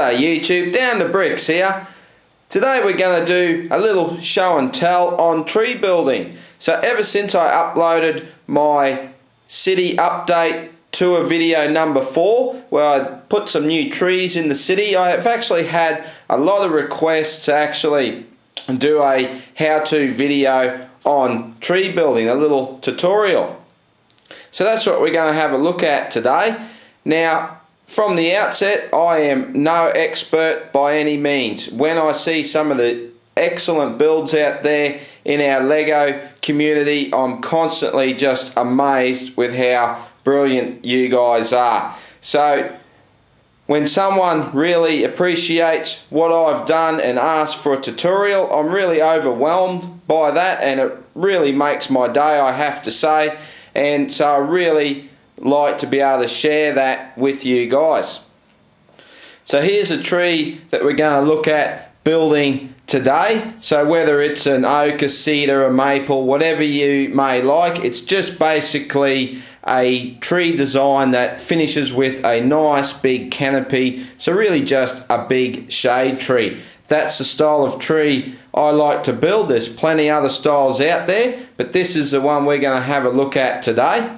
G'day YouTube, Down to Bricks here. Today we're going to do a little show and tell on tree building. So ever since I uploaded my city update tour video number 4, where I put some new trees in the city, I have actually had a lot of requests to actually do a how-to video on tree building, a little tutorial. So that's what we're going to have a look at today. Now, from the outset, I am no expert by any means. When I see some of the excellent builds out there in our Lego community, I'm constantly just amazed with how brilliant you guys are. So when someone really appreciates what I've done and asks for a tutorial, I'm really overwhelmed by that, and it really makes my day, I have to say. And so I really like to be able to share that with you guys. So here's a tree that we're going to look at building today. So whether it's an oak, a cedar, a maple, whatever you may like, it's just basically a tree design that finishes with a nice big canopy. So really just a big shade tree. That's the style of tree I like to build. There's plenty other styles out there, but this is the one we're going to have a look at today.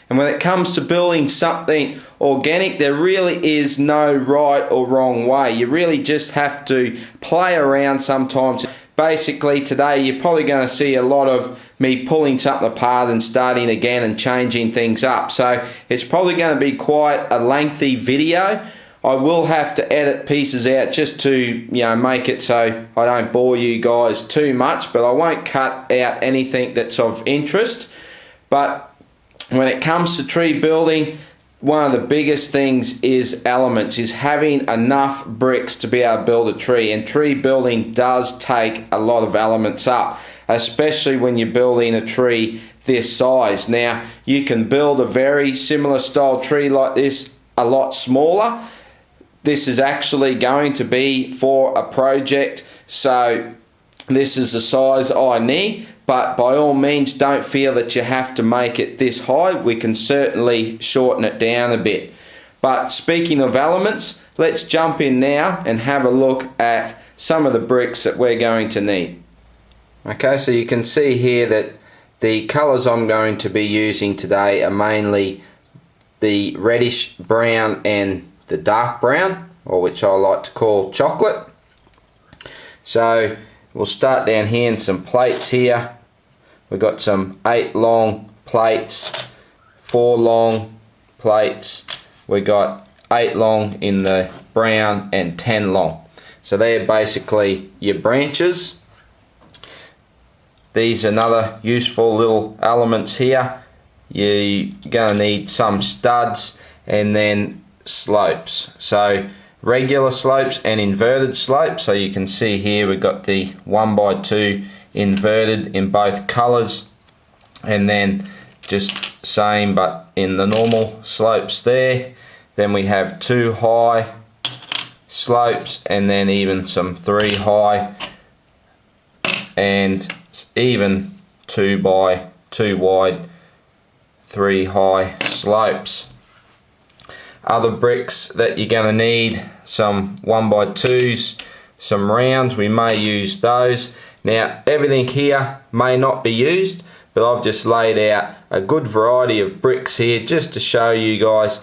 And when it comes to building something organic, there really is no right or wrong way. You really just have to play around sometimes. Basically today you're probably going to see a lot of me pulling something apart and starting again and changing things up. So it's probably going to be quite a lengthy video. I will have to edit pieces out just to make it so I don't bore you guys too much, but I won't cut out anything that's of interest. But when it comes to tree building, one of the biggest things is elements, is having enough bricks to be able to build a tree. And tree building does take a lot of elements up, especially when you're building a tree this size. Now, you can build a very similar style tree like this a lot smaller. This is actually going to be for a project, so this is the size I need. But by all means, don't feel that you have to make it this high. We can certainly shorten it down a bit. But speaking of elements, let's jump in now and have a look at some of the bricks that we're going to need. Okay, so you can see here that the colours I'm going to be using today are mainly the reddish brown and the dark brown, or which I like to call chocolate. So we'll start down here in some plates here. We've got some 8 long plates, 4 long plates. We got 8 long in the brown and 10 long. So they're basically your branches. These are another useful little elements here. You're going to need some studs and then slopes. So regular slopes and inverted slopes. So you can see here we've got the 1x2 inverted in both colors, and then just same but in the normal slopes there. Then we have 2 high slopes, and then even some 3 high, and even 2x2 wide 3 high slopes. Other bricks that you're going to need, some 1x2s, some rounds, we may use those. Now everything here may not be used, but I've just laid out a good variety of bricks here just to show you guys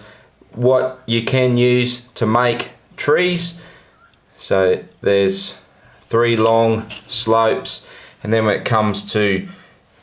what you can use to make trees. So there's 3 long slopes, and then when it comes to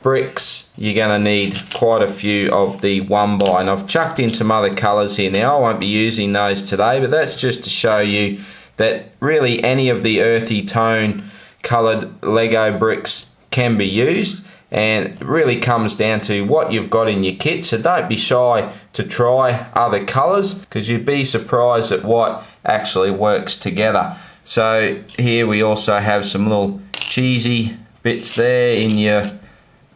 bricks, you're going to need quite a few of the 1x, and I've chucked in some other colours here. Now I won't be using those today, but that's just to show you that really any of the earthy tone coloured Lego bricks can be used, and it really comes down to what you've got in your kit. So don't be shy to try other colours, because you'd be surprised at what actually works together. So here we also have some little cheesy bits there in your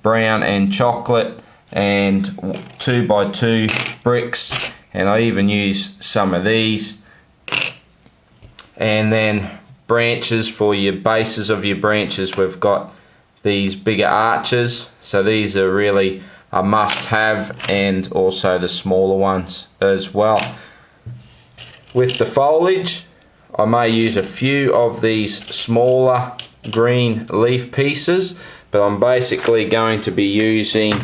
brown and chocolate, and 2x2 bricks, and I even use some of these. And then branches for your bases of your branches, we've got these bigger arches, so these are really a must-have, and also the smaller ones as well. With the foliage, I may use a few of these smaller green leaf pieces, but I'm basically going to be using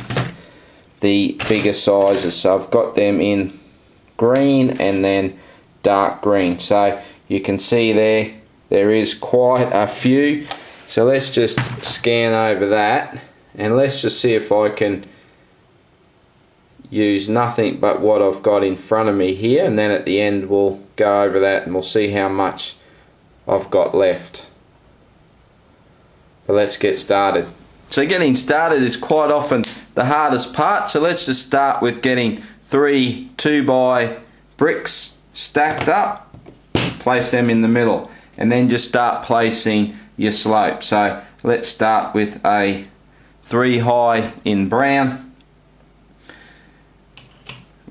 the bigger sizes. So I've got them in green and then dark green. So you can see there is quite a few. So let's just scan over that and let's just see if I can use nothing but what I've got in front of me here, and then at the end we'll go over that and we'll see how much I've got left. But let's get started. So getting started is quite often the hardest part, so let's just start with getting 3 2x bricks stacked up, place them in the middle, and then just start placing your slope. So let's start with a 3 high in brown.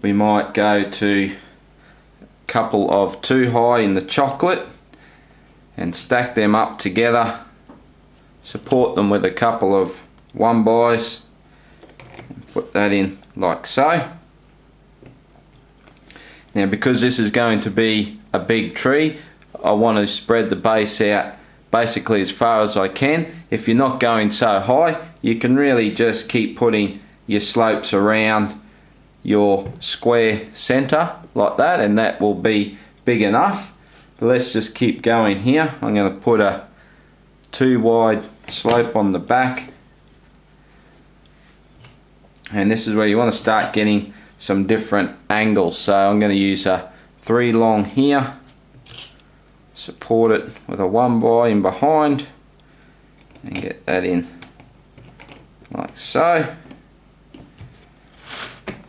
We might go to a couple of 2 high in the chocolate and stack them up together. Support them with a couple of 1x's. Put that in like so. Now because this is going to be a big tree, I want to spread the base out basically as far as I can. If you're not going so high, you can really just keep putting your slopes around your square center like that, and that will be big enough. But let's just keep going here. I'm going to put a 2 wide slope on the back, and this is where you want to start getting some different angles. So I'm going to use a 3 long here, support it with a 1x in behind and get that in like so.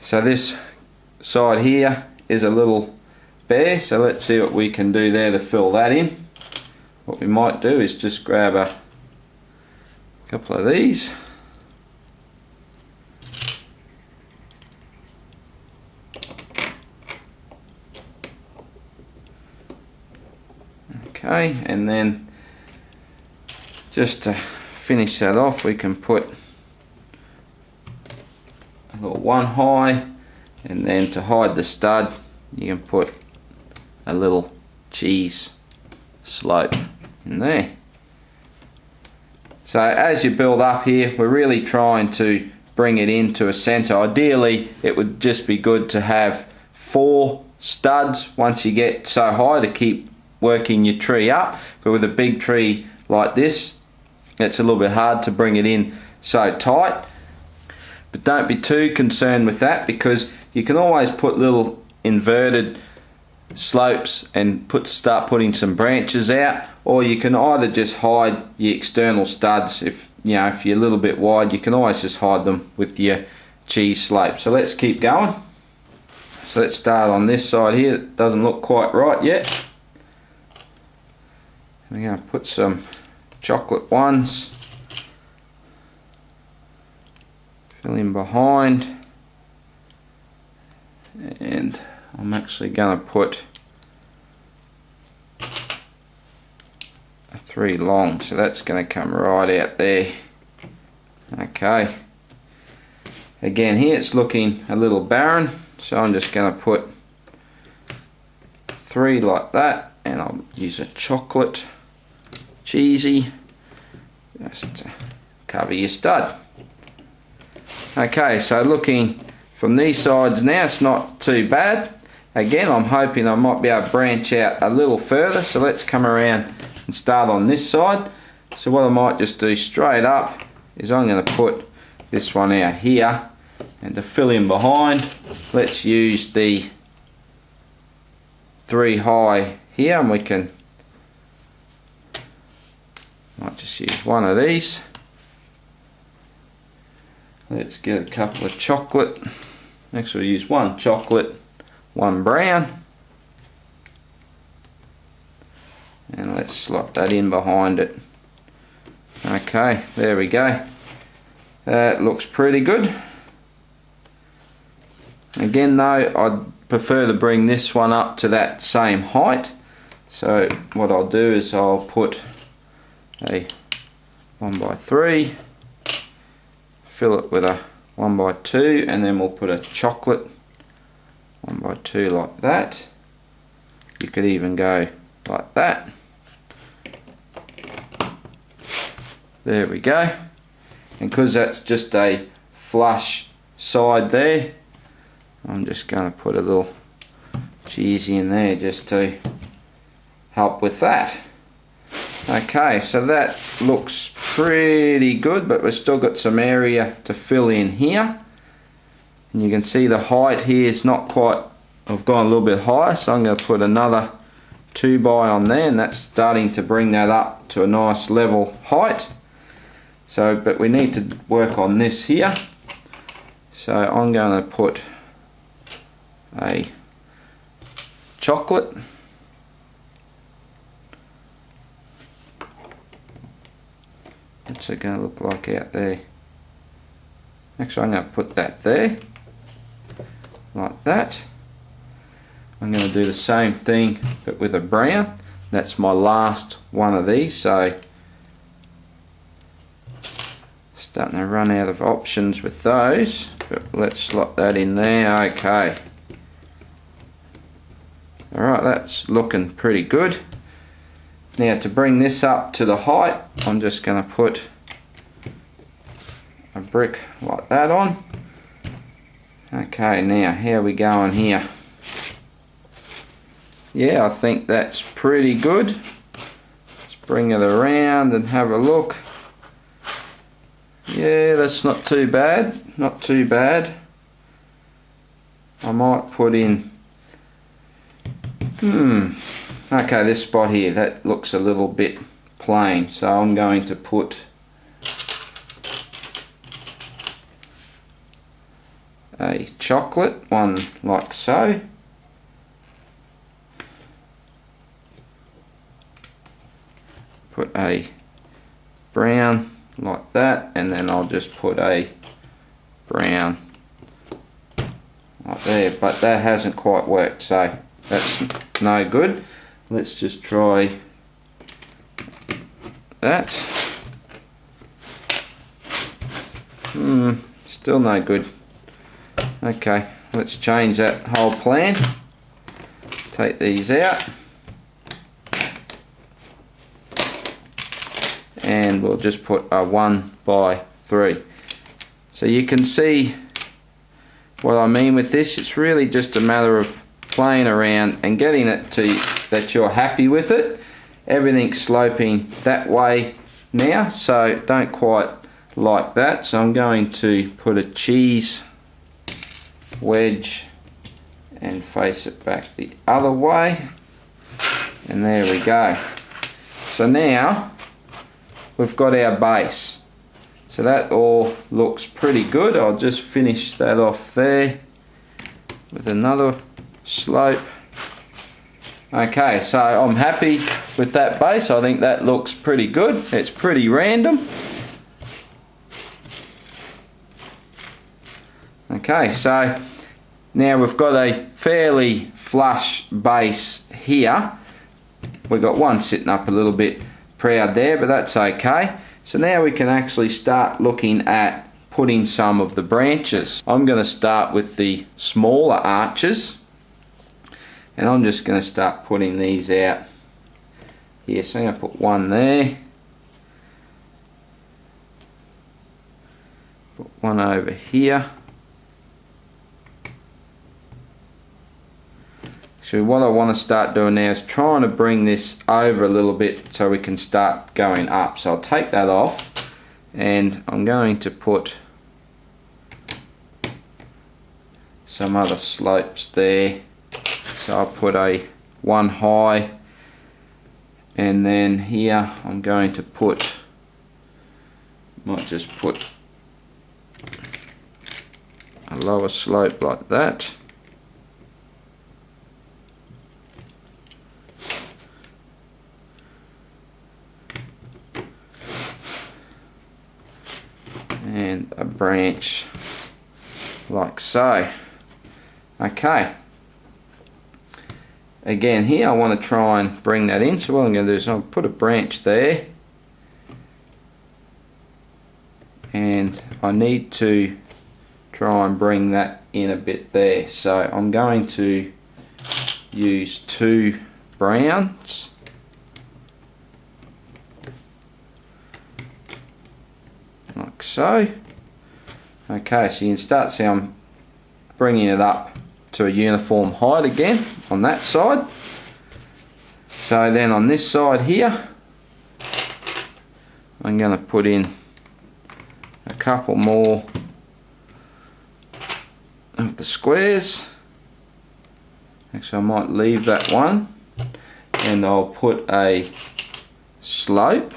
So this side here is a little bare, so let's see what we can do there to fill that in. What we might do is just grab a couple of these. Okay, and then just to finish that off, we can put a little 1 high, and then to hide the stud you can put a little cheese slope in there. So as you build up here, we're really trying to bring it into a center. Ideally it would just be good to have 4 studs once you get so high to keep working your tree up, but with a big tree like this it's a little bit hard to bring it in so tight. But don't be too concerned with that, because you can always put little inverted slopes and start putting some branches out, or you can either just hide your external studs. If you're a little bit wide, you can always just hide them with your cheese slope. So let's keep going. So let's start on this side here. It doesn't look quite right yet. We're going to put some chocolate ones, fill in behind, and I'm actually going to put a 3 long, so that's going to come right out there. Okay, again here it's looking a little barren, so I'm just going to put 3 like that, and I'll use a chocolate cheesy just to cover your stud. Okay, so looking from these sides now, it's not too bad. Again, I'm hoping I might be able to branch out a little further, so let's come around and start on this side. So what I might just do straight up is I'm going to put this one out here, and to fill in behind, let's use the 3 high here, and we might just use one of these. Let's get a couple of chocolate. Actually, use 1 chocolate, 1 brown, and let's slot that in behind it. Okay, there we go. That looks pretty good. Again though, I'd prefer to bring this one up to that same height. So what I'll do is I'll put a 1x3, fill it with a 1x2, and then we'll put a chocolate 1x2 like that. You could even go like that. There we go. And because that's just a flush side there, I'm just going to put a little cheesy in there just to help with that. Okay, so that looks pretty good, but we've still got some area to fill in here. And you can see the height here is not quite, I've gone a little bit higher, so I'm going to put another 2x on there, and that's starting to bring that up to a nice level height. So, but we need to work on this here. So I'm going to put a chocolate. What's it going to look like out there? Actually, I'm going to put that there, like that. I'm going to do the same thing, but with a brown. That's my last one of these, so starting to run out of options with those, but let's slot that in there. Okay. Alright, that's looking pretty good. Now to bring this up to the height, I'm just going to put a brick like that on. Okay, now how are we going here? Yeah, I think that's pretty good. Let's bring it around and have a look. Yeah, that's not too bad, not too bad. I might put in, okay, this spot here, that looks a little bit plain, so I'm going to put a chocolate one like so. Put a brown like that, and then I'll just put a brown like there, but that hasn't quite worked, so that's no good. Let's just try that. Still no good. Okay, let's change that whole plan. Take these out. And we'll just put a 1x3. So you can see what I mean with this. It's really just a matter of playing around and getting it to that you're happy with it. Everything's sloping that way now, so don't quite like that. So I'm going to put a cheese wedge and face it back the other way, and there we go. So now we've got our base, so that all looks pretty good. I'll just finish that off there with another slope. Okay, so I'm happy with that base. I think that looks pretty good. It's pretty random. Okay, so now we've got a fairly flush base here. We've got one sitting up a little bit proud there, but that's okay. So now we can actually start looking at putting some of the branches. I'm going to start with the smaller arches, and I'm just going to start putting these out here. So I'm going to put one there, put one over here. So what I want to start doing now is trying to bring this over a little bit so we can start going up. So I'll take that off, and I'm going to put some other slopes there. So I'll put a one high, and then here I'm going to put, might just put a lower slope like that. And a branch like so. Okay, again here I want to try and bring that in, so what I'm going to do is I'll put a branch there, and I need to try and bring that in a bit there. So I'm going to use two browns like so. Okay, so you can start to see I'm bringing it up to a uniform height again on that side. So then on this side here, I'm going to put in a couple more of the squares. Actually, I might leave that one, and I'll put a slope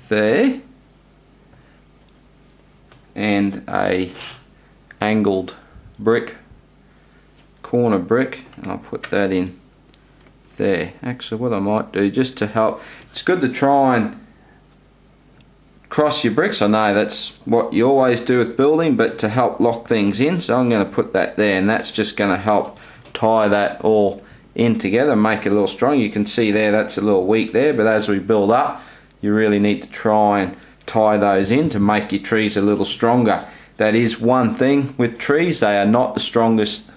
there and a angled brick, corner brick, and I'll put that in there. Actually, what I might do, just to help, it's good to try and cross your bricks. I know that's what you always do with building, but to help lock things in, so I'm going to put that there, and that's just going to help tie that all in together and make it a little strong. You can see there that's a little weak there, but as we build up, you really need to try and tie those in to make your trees a little stronger. That is one thing with trees, they are not the strongest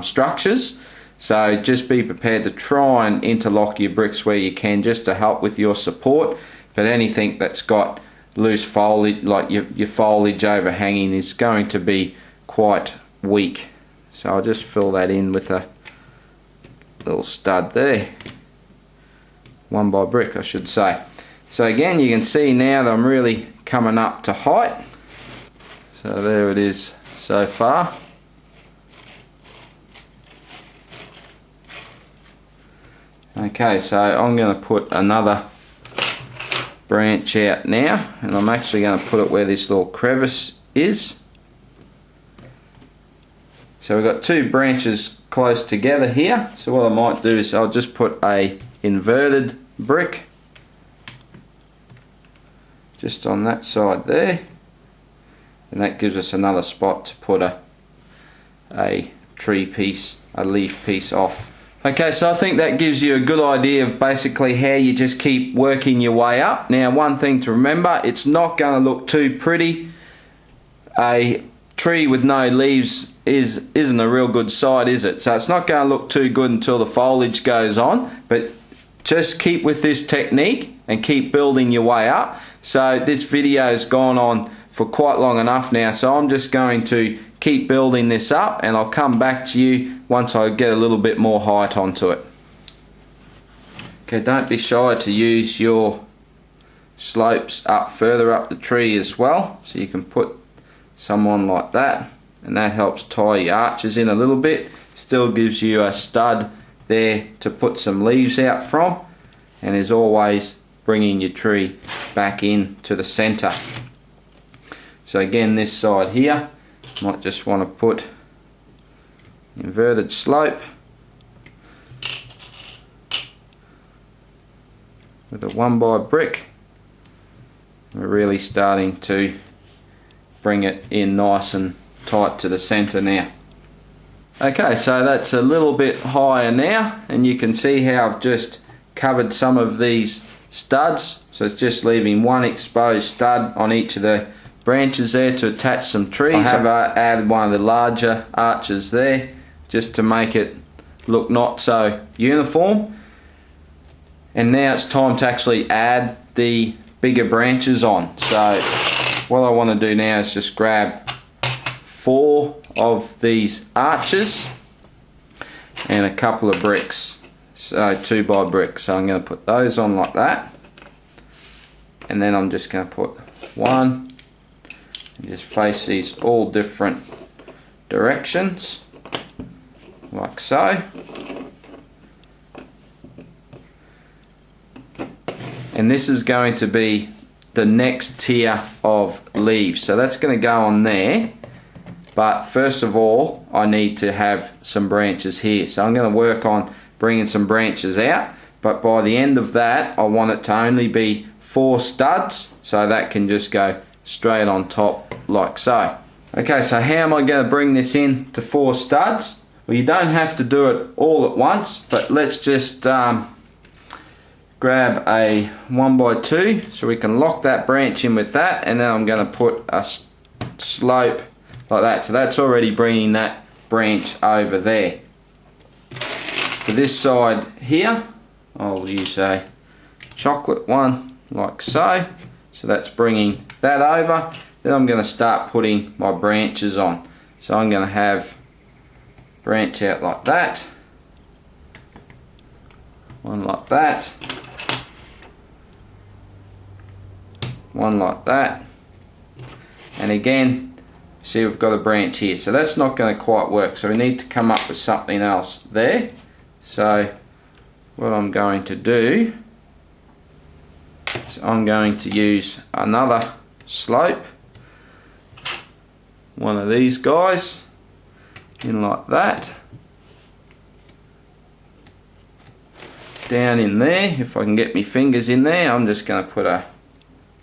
structures, so just be prepared to try and interlock your bricks where you can, just to help with your support. But anything that's got loose foliage, like your foliage overhanging, is going to be quite weak. So I'll just fill that in with a little stud there, 1 by brick I should say. So again, you can see now that I'm really coming up to height. So there it is so far. Okay, so I'm going to put another branch out now, and I'm actually going to put it where this little crevice is. So we've got 2 branches close together here, so what I might do is I'll just put a inverted brick just on that side there, and that gives us another spot to put a tree piece, a leaf piece off. Okay, so I think that gives you a good idea of basically how you just keep working your way up. Now, one thing to remember, it's not going to look too pretty. A tree with no leaves isn't a real good sight, is it? So it's not going to look too good until the foliage goes on, but just keep with this technique and keep building your way up. So this video's gone on for quite long enough now, so I'm just going to keep building this up, and I'll come back to you once I get a little bit more height onto it. Okay, don't be shy to use your slopes up further up the tree as well, so you can put someone like that, and that helps tie your arches in a little bit. Still gives you a stud there to put some leaves out from, and is always bringing your tree back in to the center. So again, this side here, might just want to put inverted slope with a 1 by brick. We're really starting to bring it in nice and tight to the center now. Okay, so that's a little bit higher now, and you can see how I've just covered some of these studs. So it's just leaving 1 exposed stud on each of the branches there to attach some trees. I have added one of the larger arches there just to make it look not so uniform. And now it's time to actually add the bigger branches on. So what I want to do now is just grab 4 of these arches and a couple of bricks, so 2 by bricks. So I'm going to put those on like that, and then I'm just going to put 1 and just face these all different directions like so. And this is going to be the next tier of leaves, so that's going to go on there. But first of all, I need to have some branches here, so I'm going to work on bringing some branches out, but by the end of that I want it to only be 4 studs, so that can just go straight on top like so. Okay, so how am I going to bring this in to 4 studs? Well, you don't have to do it all at once, but let's just grab a 1 by 2 so we can lock that branch in with that, and then I'm going to put a slope like that. So that's already bringing that branch over there. For this side here, I'll use a chocolate one like so. So that's bringing that over. Then I'm going to start putting my branches on. So I'm going to have branch out like that, one like that, one like that, and again, see we've got a branch here. So that's not going to quite work, so we need to come up with something else there. So what I'm going to do is I'm going to use another slope, one of these guys, in like that, down in there. If I can get my fingers in there, I'm just going to put a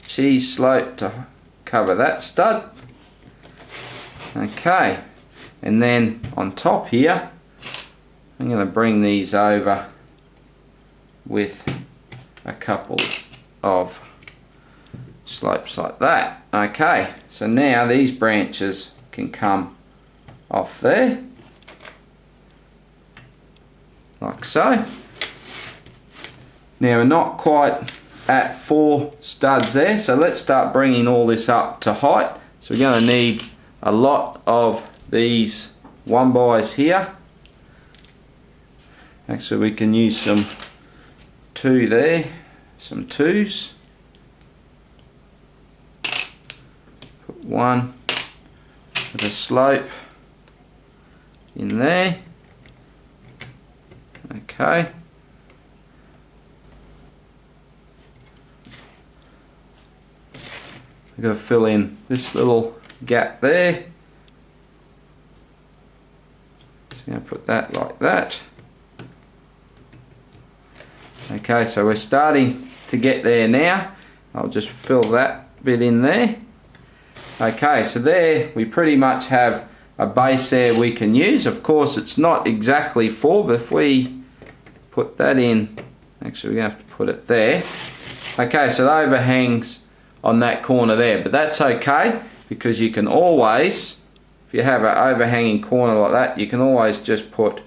cheese slope to cover that stud. Okay, and then on top here I'm going to bring these over with a couple of slopes like that. Okay, so now these branches can come off there like so. Now we're not quite at 4 studs there, so let's start bringing all this up to height. So we're going to need a lot of these 1-bys here. Actually we can use some 2 there, some 2s. Put 1 with a slope in there. Okay. We've got to fill in this little gap there. Just going to put that like that. Okay, so we're starting to get there now. I'll just fill that bit in there. Okay, so there we pretty much have a base there we can use. Of course it's not exactly 4, but if we put that in, actually we're going to have to put it there. Okay, so the overhangs on that corner there, but that's okay because you can always, if you have an overhanging corner like that, you can always just put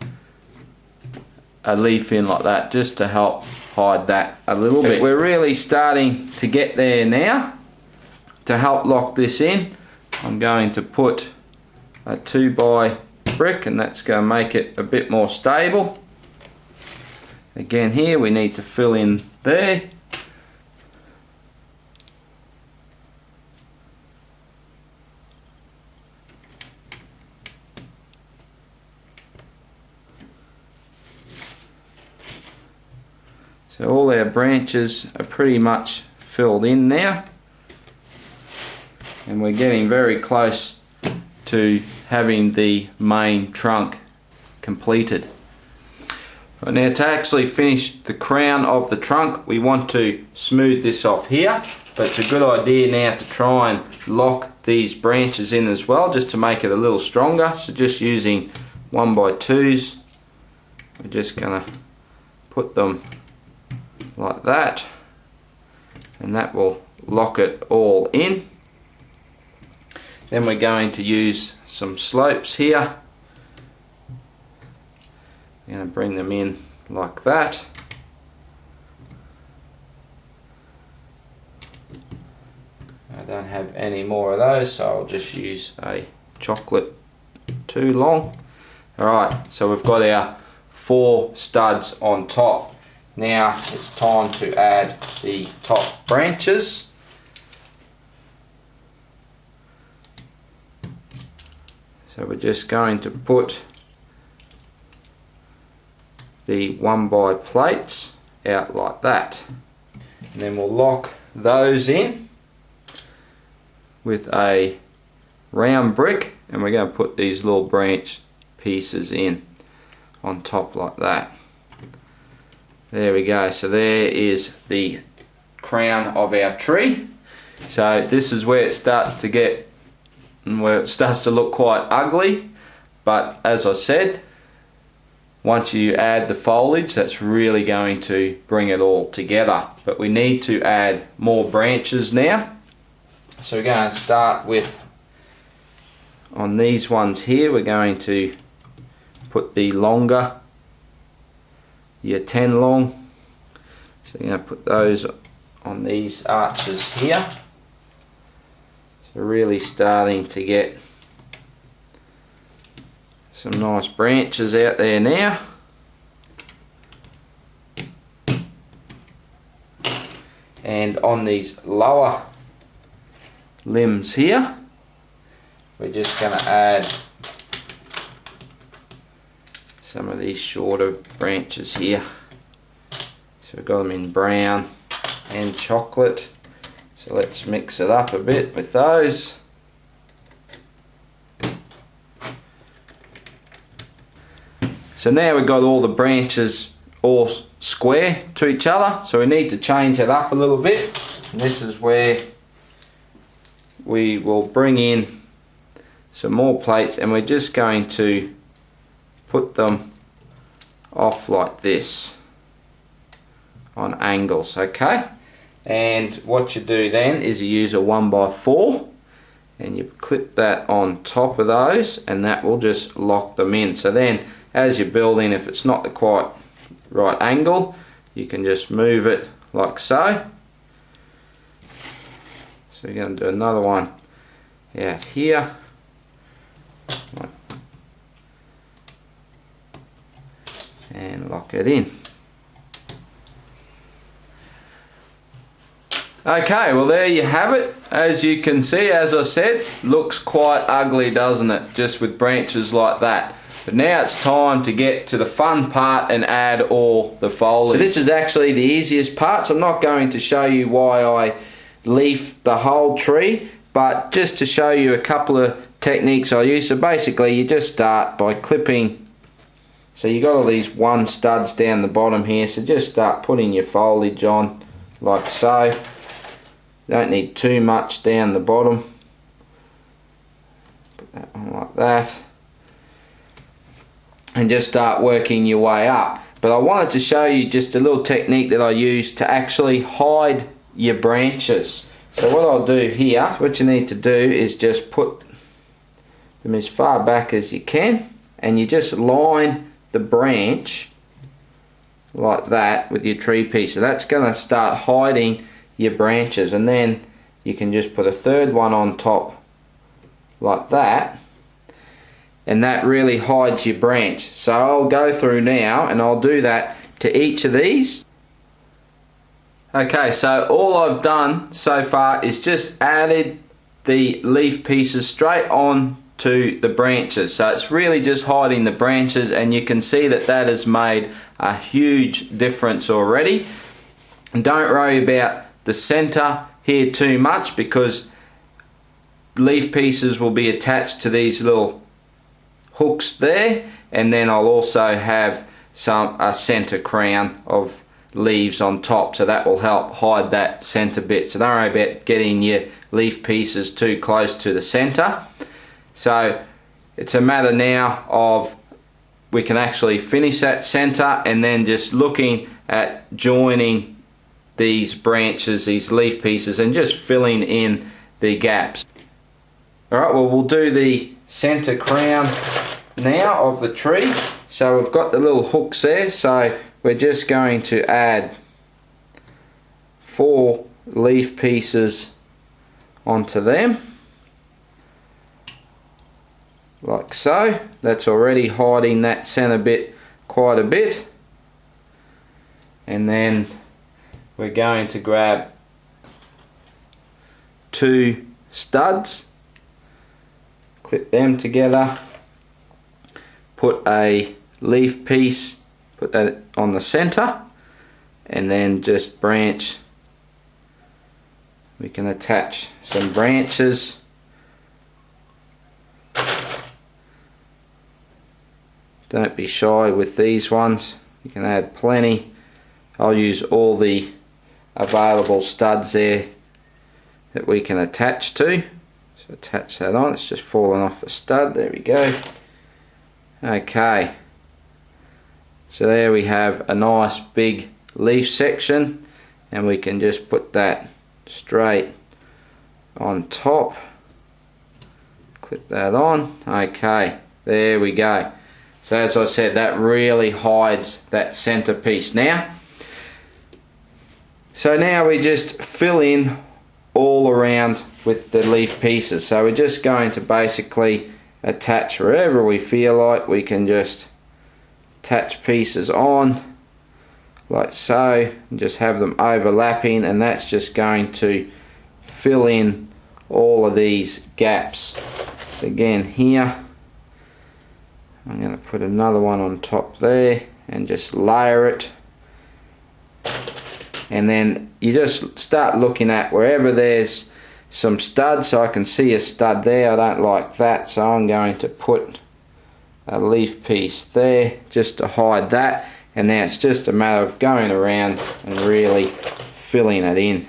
a leaf in like that just to help hide that a little bit. We're really starting to get there now. To help lock this in, I'm going to put a 2-by brick, and that's going to make it a bit more stable. Again here we need to fill in there. So all our branches are pretty much filled in now, and we're getting very close to having the main trunk completed. Right, now to actually finish the crown of the trunk, we want to smooth this off here, but it's a good idea now to try and lock these branches in as well, just to make it a little stronger. So just using 1x2s, we're just going to put them like that, and that will lock it all in. Then we're going to use some slopes here. I'm going to bring them in like that. I don't have any more of those, so I'll just use a chocolate 2 long. Alright, so we've got our 4 studs on top. Now it's time to add the top branches. So we're just going to put the 1-by plates out like that, and then we'll lock those in with a round brick, and we're going to put these little branch pieces in on top like that. There we go, so there is the crown of our tree. So this is where it starts to get, where it starts to look quite ugly, but as I said, once you add the foliage, that's really going to bring it all together. But we need to add more branches now. So we're going to start with, on these ones here, we're going to put the longer, your 10 long. So you're going to put those on these arches here. So really starting to get some nice branches out there now. And on these lower limbs here, we're just going to add some of these shorter branches here. So we've got them in brown and chocolate. So let's mix it up a bit with those. So now we've got all the branches all square to each other, so we need to change it up a little bit. And this is where we will bring in some more plates, and we're just going to put them off like this on angles, okay? And what you do then is you use a 1x4 and you clip that on top of those, and that will just lock them in. So then as you're building, if it's not the quite right angle, you can just move it like so. So we're going to do another one out here, and lock it in. Okay, well there you have it. As you can see, as I said, looks quite ugly, doesn't it, just with branches like that. But now it's time to get to the fun part and add all the foliage. So this is actually the easiest part, so I'm not going to show you why I leaf the whole tree, but just to show you a couple of techniques I use. So basically you just start by clipping. So you got all these one studs down the bottom here, so just start putting your foliage on like so. Don't need too much down the bottom. Put that on like that. And just start working your way up. But I wanted to show you just a little technique that I use to actually hide your branches. So what I'll do here, what you need to do is just put them as far back as you can, and you just line the branch like that with your tree piece. So that's going to start hiding your branches, and then you can just put a third one on top like that, and that really hides your branch. So I'll go through now and I'll do that to each of these. Okay, so all I've done so far is just added the leaf pieces straight on to the branches. So it's really just hiding the branches, and you can see that that has made a huge difference already. And don't worry about the center here too much, because leaf pieces will be attached to these little hooks there, and then I'll also have a center crown of leaves on top, so that will help hide that center bit. So don't worry about getting your leaf pieces too close to the center. So it's a matter now of we can actually finish that center, and then just looking at joining these branches, these leaf pieces, and just filling in the gaps. Alright, well we'll do the center crown now of the tree. So we've got the little hooks there, so we're just going to add 4 leaf pieces onto them like so. That's already hiding that center bit quite a bit. And then we're going to grab 2 studs, clip them together, put a leaf piece, put that on the center, and then just branch. We can attach some branches. Don't be shy with these ones, you can add plenty. I'll use all the available studs there that we can attach to. So attach that on, it's just fallen off the stud, there we go. Okay, so there we have a nice big leaf section, and we can just put that straight on top, clip that on. Okay, there we go. So as I said, that really hides that center piece. Now, So now we just fill in all around with the leaf pieces. So we're just going to basically attach wherever we feel like. We can just attach pieces on like so and just have them overlapping, and that's just going to fill in all of these gaps. So again here, I'm going to put another one on top there and just layer it. And then you just start looking at wherever there's some studs. So I can see a stud there, I don't like that, so I'm going to put a leaf piece there just to hide that. And now it's just a matter of going around and really filling it in.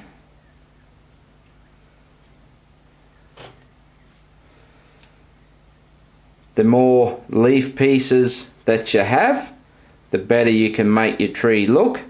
The more leaf pieces that you have, the better you can make your tree look.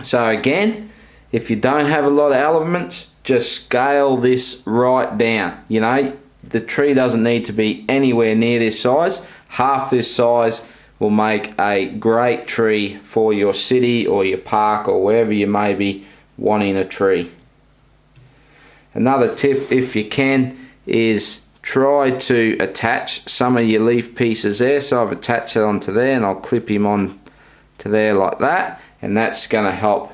So again, if you don't have a lot of elements, just scale this right down. You know, the tree doesn't need to be anywhere near this size. Half this size will make a great tree for your city or your park or wherever you may be wanting a tree. Another tip, if you can, is try to attach some of your leaf pieces there. So I've attached it onto there, and I'll clip him on to there like that, and that's going to help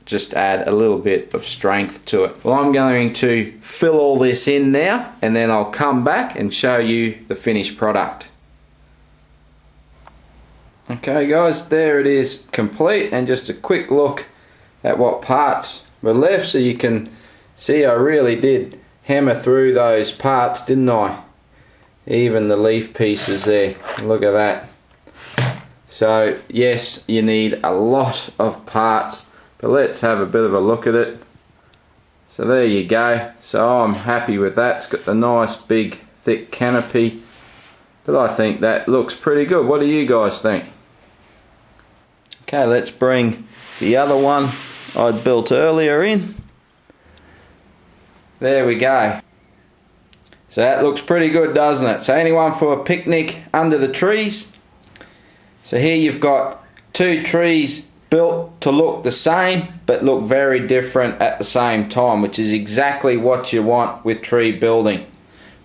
just add a little bit of strength to it. Well, I'm going to fill all this in now, and then I'll come back and show you the finished product. Okay guys, there it is complete, and just a quick look at what parts were left, so you can see I really did hammer through those parts, didn't I? Even the leaf pieces there, look at that. So yes, you need a lot of parts, but let's have a bit of a look at it. So there you go. So I'm happy with that. It's got the nice big thick canopy, but I think that looks pretty good. What do you guys think? Okay, let's bring the other one I'd built earlier in. There we go. So that looks pretty good, doesn't it? So anyone for a picnic under the trees? So here you've got two trees built to look the same but look very different at the same time, which is exactly what you want with tree building.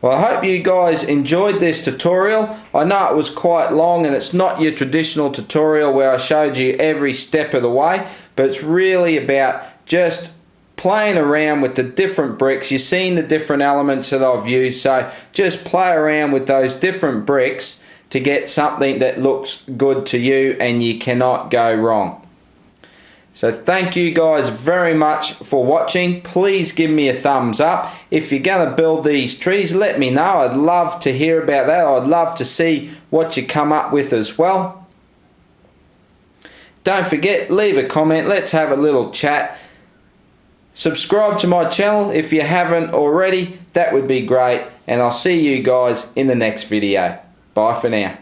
Well, I hope you guys enjoyed this tutorial. I know it was quite long, and it's not your traditional tutorial where I showed you every step of the way, but it's really about just playing around with the different bricks. You've seen the different elements that I've used, so just play around with those different bricks to get something that looks good to you and you cannot go wrong. So thank you guys very much for watching. Please give me a thumbs up. If you're going to build these trees, let me know. I'd love to hear about that. I'd love to see what you come up with as well. Don't forget, leave a comment. Let's have a little chat. Subscribe to my channel if you haven't already. That would be great. And I'll see you guys in the next video. Bye for now.